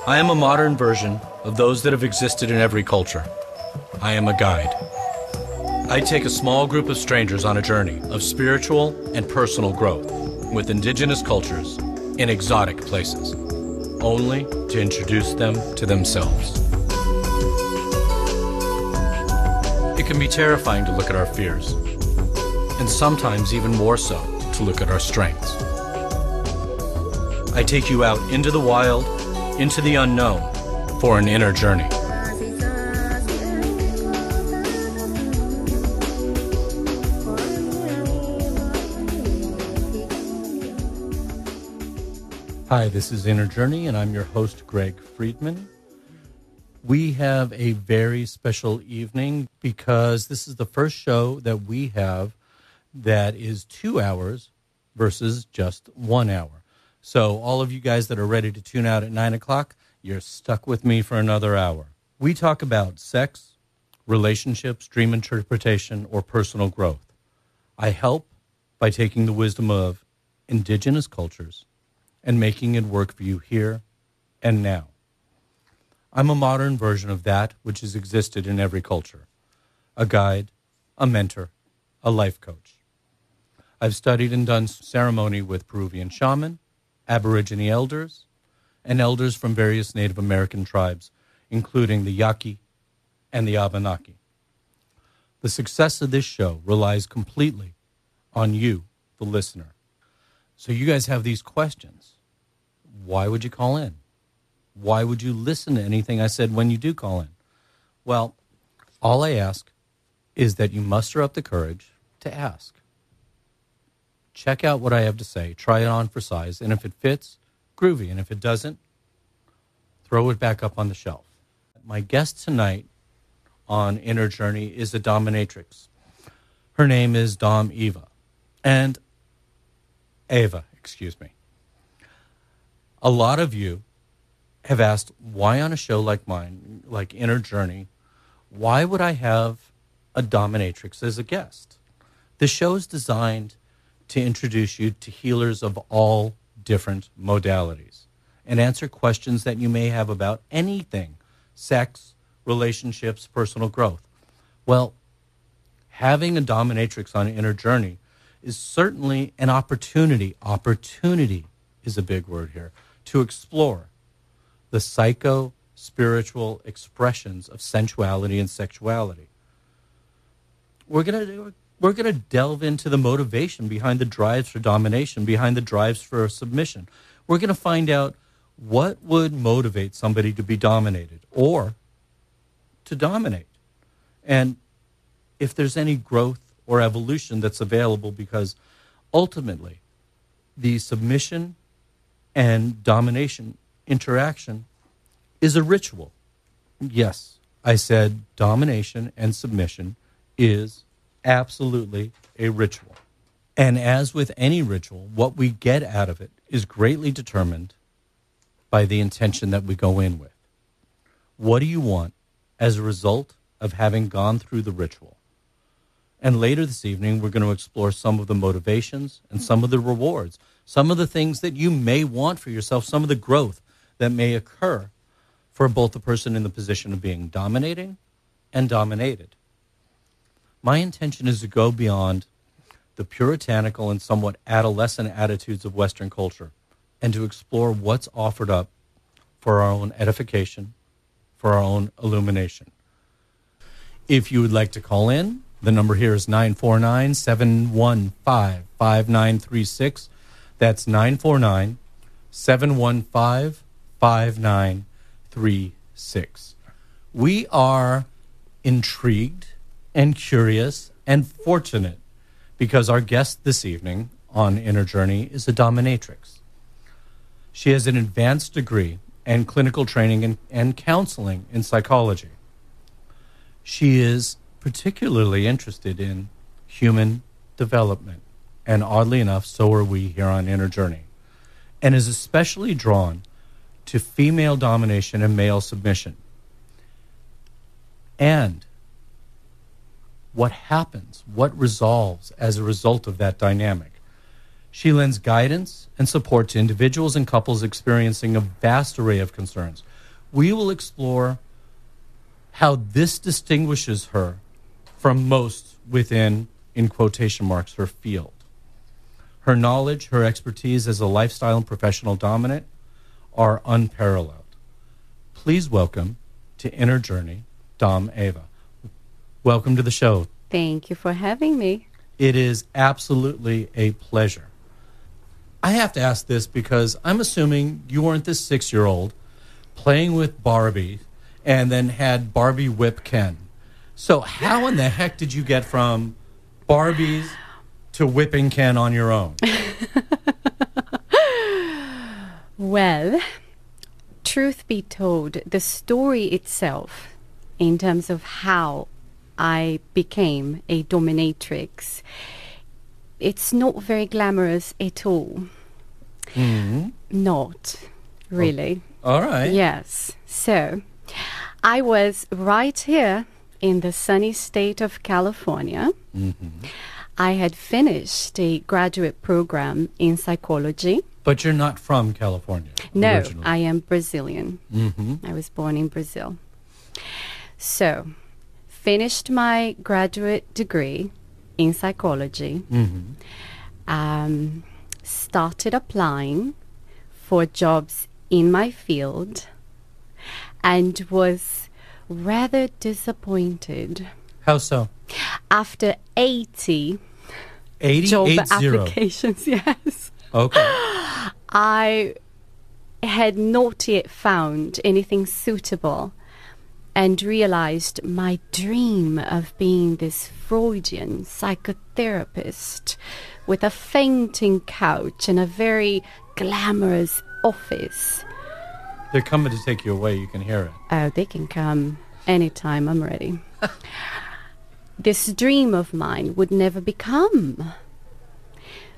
I am a modern version of those that have existed in every culture. I am a guide. I take a small group of strangers on a journey of spiritual and personal growth with indigenous cultures in exotic places, only to introduce them to themselves. It can be terrifying to look at our fears, and sometimes even more so to look at our strengths. I take you out into the wild, into the unknown, for an inner journey. Hi, this is Inner Journey, and I'm your host, Greg Friedman. We have a very special evening because this is the first show that we have that is 2 hours versus just 1 hour. So all of you guys that are ready to tune out at 9 o'clock, you're stuck with me for another hour. We talk about sex, relationships, dream interpretation, or personal growth. I help by taking the wisdom of indigenous cultures and making it work for you here and now. I'm a modern version of that which has existed in every culture. A guide, a mentor, a life coach. I've studied and done ceremony with Peruvian shaman, Aborigine elders, and elders from various Native American tribes, including the Yaqui and the Abenaki. The success of this show relies completely on you, the listener. So you guys have these questions. Why would you call in? Why would you listen to anything I said when you do call in? Well, all I ask is that you muster up the courage to ask. Check out what I have to say, try it on for size, and if it fits, groovy, and if it doesn't, throw it back up on the shelf. My guest tonight on Inner Journey is a dominatrix. Her name is Domme Eva. And Eva, excuse me. A lot of you have asked, why on a show like mine, like Inner Journey, why would I have a dominatrix as a guest? The show is designed to introduce you to healers of all different modalities and answer questions that you may have about anything, sex, relationships, personal growth. Well, having a dominatrix on Inner Journey is certainly an opportunity. Opportunity is a big word here, to explore the psycho-spiritual expressions of sensuality and sexuality. We're gonna delve into the motivation behind the drives for domination, behind the drives for submission. We're gonna find out what would motivate somebody to be dominated or to dominate, and if there's any growth or evolution that's available, because ultimately the submission and domination interaction is a ritual. Yes, I said domination and submission is absolutely a ritual. And as with any ritual, what we get out of it is greatly determined by the intention that we go in with. What do you want as a result of having gone through the ritual? And later this evening, we're going to explore some of the motivations and some of the rewards, some of the things that you may want for yourself, some of the growth that may occur for both the person in the position of being dominating and dominated. My intention is to go beyond the puritanical and somewhat adolescent attitudes of Western culture and to explore what's offered up for our own edification, for our own illumination. If you would like to call in, the number here is 949-715-5936. That's 949-715-5936. We are intrigued and curious and fortunate because our guest this evening on Inner Journey is a dominatrix. She has an advanced degree and clinical training and counseling in psychology. She is particularly interested in human development, and oddly enough, so are we here on Inner Journey, and is especially drawn to female domination and male submission. And what happens, what resolves as a result of that dynamic. She lends guidance and support to individuals and couples experiencing a vast array of concerns. We will explore how this distinguishes her from most within, in quotation marks, her field. Her knowledge, her expertise as a lifestyle and professional dominant are unparalleled. Please welcome to Inner Journey, Domme Eva. Welcome to the show. Thank you for having me. It is absolutely a pleasure. I have to ask this because I'm assuming you weren't this 6-year-old playing with Barbie and then had Barbie whip Ken. So how in the heck did you get from Barbies to whipping Ken on your own? Well, truth be told, the story itself, in terms of how I became a dominatrix, it's not very glamorous at all. Mm-hmm. Not really. Oh, all right. Yes. So I was right here in the sunny state of California. Mm-hmm. I had finished a graduate program in psychology. But you're not from California No, originally. I am Brazilian. Mm-hmm. I was born in Brazil. So, finished my graduate degree in psychology. Mm-hmm. Started applying for jobs in my field and was rather disappointed. How so? After 80 80? job 80? applications, yes. Okay. I had not yet found anything suitable and realized my dream of being this Freudian psychotherapist with a fainting couch and a very glamorous office. They're coming to take you away. You can hear it. Oh, they can come anytime. I'm ready. This dream of mine would never become.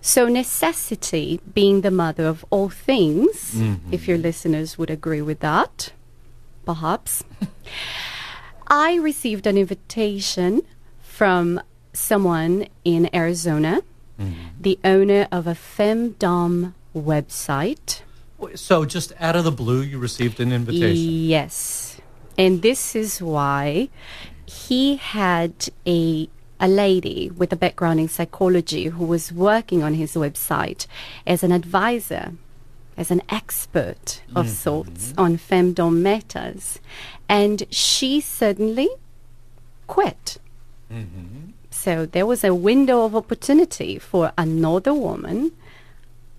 So necessity being the mother of all things, if your listeners would agree with that, perhaps, I received an invitation from someone in Arizona, the owner of a femdom website. So just out of the blue, you received an invitation? Yes. And this is why he had a lady with a background in psychology who was working on his website as an advisor, as an expert of sorts on femdom matters. And she suddenly quit. So there was a window of opportunity for another woman,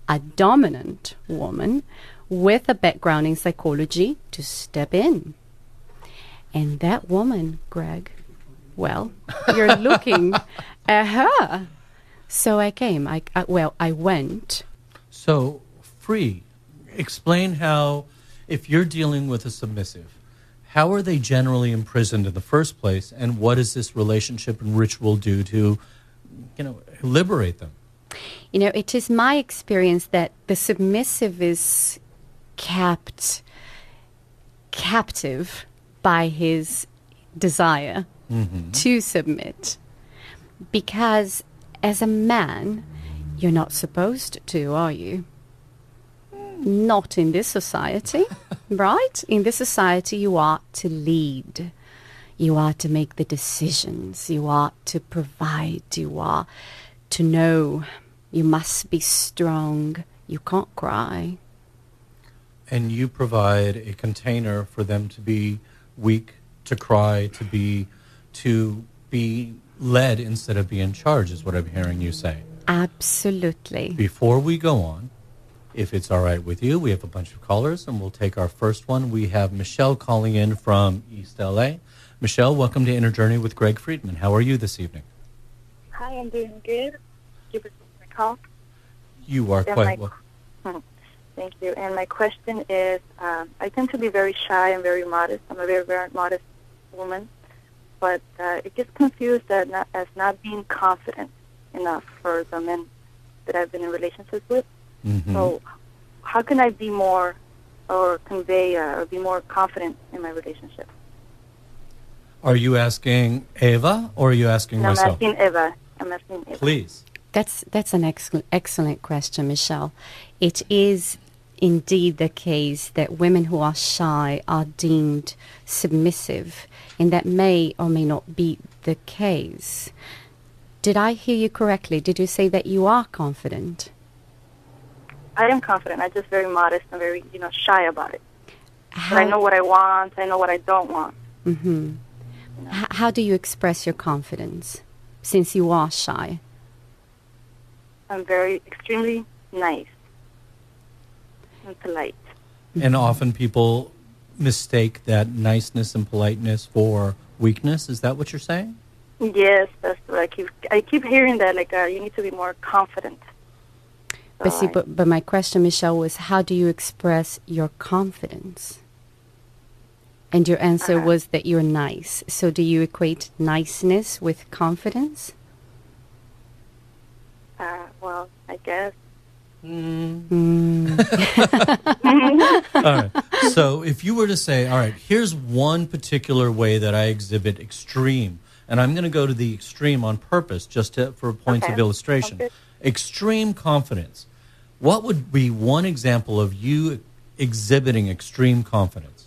a dominant woman, with a background in psychology to step in. And that woman, Greg, well, you're looking at her. So I came. I went. So, Free, explain how, if you're dealing with a submissive, how are they generally imprisoned in the first place, and what does this relationship and ritual do to, liberate them? It is my experience that the submissive is kept captive by his desire to submit. Because as a man, you're not supposed to, are you? Not in this society, right? In this society, you are to lead. You are to make the decisions. You are to provide. You are to know. You must be strong. You can't cry. And you provide a container for them to be weak, to cry, to be led instead of be in charge, is what I'm hearing you say. Absolutely. Before we go on, if it's all right with you, we have a bunch of callers, and we'll take our first one. We have Michelle calling in from East L.A. Michelle, welcome to Inner Journey with Greg Friedman. How are you this evening? Hi, I'm doing good. Thank you for taking my call. You are quite well. Thank you. And my question is, I tend to be very shy and very modest. I'm a very, very modest woman. But it gets confused as not being confident enough for the men that I've been in relationships with. So how can I be more or convey or be more confident in my relationship? Are you asking Eva or are you asking No, myself? I'm asking Eva. Please. That's an excellent question, Michelle. It is indeed the case that women who are shy are deemed submissive, and that may or may not be the case. Did I hear you correctly? Did you say that you are confident? I am confident. I'm just very modest and very, shy about it. But I know what I want. I know what I don't want. Mm-hmm. How do you express your confidence, since you are shy? I'm very, extremely nice and polite. And often people mistake that niceness and politeness for weakness. Is that what you're saying? Yes, that's what I keep hearing that, you need to be more confident. But my question, Michelle, was how do you express your confidence? And your answer was that you're nice. So do you equate niceness with confidence? Well, I guess. All right. So if you were to say, all right, here's one particular way that I exhibit extreme, and I'm going to go to the extreme on purpose just for points of illustration. Extreme confidence. What would be one example of you exhibiting extreme confidence?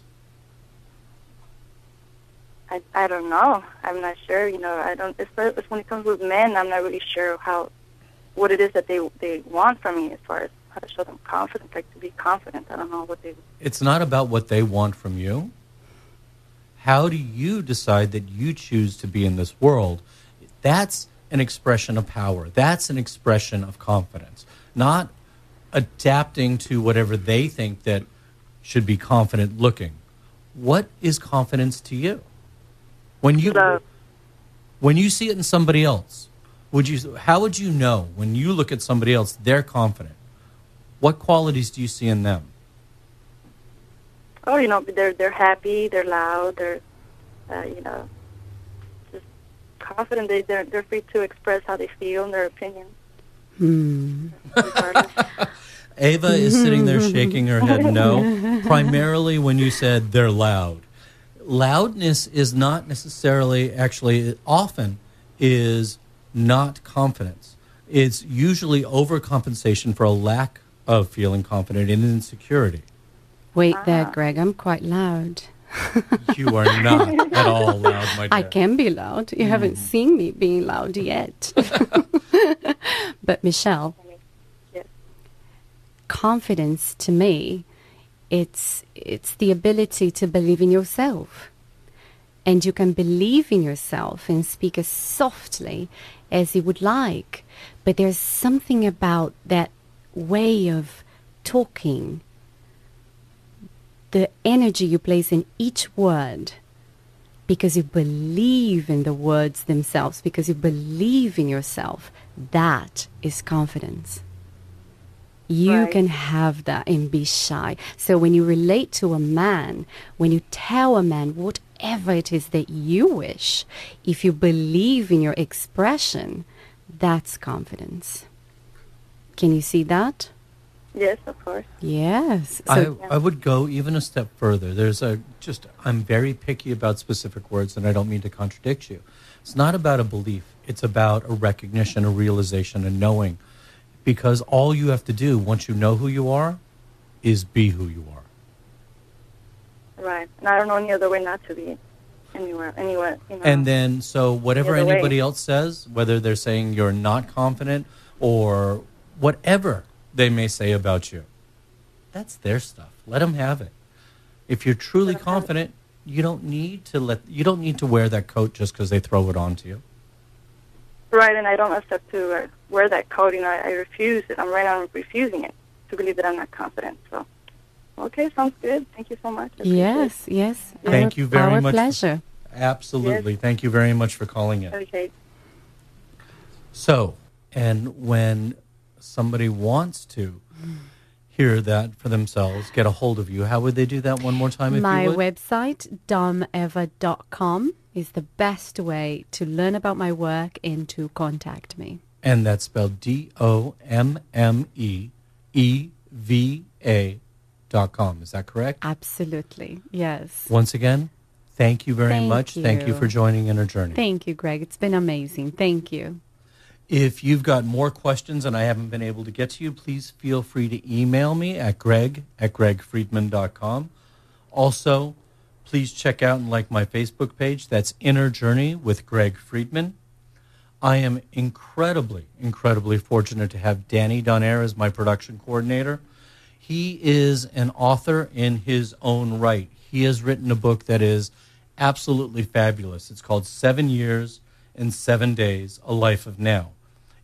I don't know. I'm not sure. I don't. Especially when it comes with men, I'm not really sure what it is that they want from me as far as how to show them confidence, like to be confident. I don't know what they. It's not about what they want from you. How do you decide that you choose to be in this world? That's an expression of power. That's an expression of confidence. Not adapting to whatever they think that should be confident looking. What is confidence to you? When you see it in somebody else, how would you know when you look at somebody else they're confident? What qualities do you see in them? Oh, they're happy, they're loud, they're just confident. They're free to express how they feel and their opinions. Eva is sitting there shaking her head no. Primarily when you said they're loud. Loudness is not necessarily, actually, often is not confidence. It's usually overcompensation for a lack of feeling confident and insecurity. Wait there, Greg. I'm quite loud. You are not at all loud, my dear. I can be loud. You haven't seen me being loud yet. But Michelle, confidence to me, it's the ability to believe in yourself. And you can believe in yourself and speak as softly as you would like. But there's something about that way of talking, the energy you place in each word, because you believe in the words themselves, because you believe in yourself. That is confidence. You can have that and be shy. So when you relate to a man, when you tell a man whatever it is that you wish, if you believe in your expression, that's confidence. Can you see that? Yes, of course. Yes. So, I would go even a step further. I'm very picky about specific words, and I don't mean to contradict you. It's not about a belief. It's about a recognition, a realization, a knowing. Because all you have to do, once you know who you are, is be who you are. Right. And I don't know any other way not to be anywhere. And then, so whatever anybody else says, whether they're saying you're not confident or whatever they may say about you, that's their stuff. Let them have it. If you're truly confident, you don't need to wear that coat just because they throw it onto you. Right, and I don't accept to wear that coat. I refuse it. I'm right on refusing it to believe that I'm not confident. So, okay, sounds good. Thank you so much. Yes. Thank you very much. Our pleasure. Absolutely. Yes. Thank you very much for calling in. Okay. So, and when somebody wants to hear that for themselves, get a hold of you, how would they do that one more time? My website, dommeeva.com, is the best way to learn about my work and to contact me. And that's spelled DOMMEEVA.com. Is that correct? Absolutely, yes. Once again, thank you very much. You. Thank you for joining Inner Journey. Thank you, Greg. It's been amazing. Thank you. If you've got more questions and I haven't been able to get to you, please feel free to email me at greg@gregfriedman.com. Also, please check out and like my Facebook page. That's Inner Journey with Greg Friedman. I am incredibly fortunate to have Danny Donaire as my production coordinator. He is an author in his own right. He has written a book that is absolutely fabulous. It's called 7 Years and 7 Days, A Life of Now.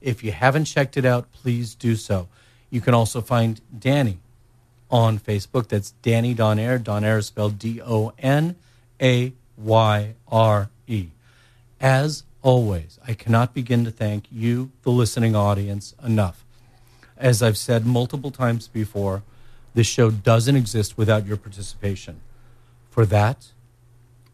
If you haven't checked it out, please do so. You can also find Danny on Facebook. That's Danny Donaire. Donaire is spelled Donayyre. As always, I cannot begin to thank you, the listening audience, enough. As I've said multiple times before, this show doesn't exist without your participation. For that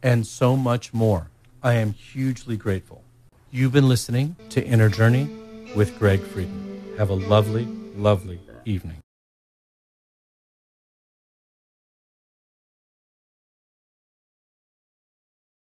and so much more, I am hugely grateful. You've been listening to Inner Journey with Greg Friedman. Have a lovely evening.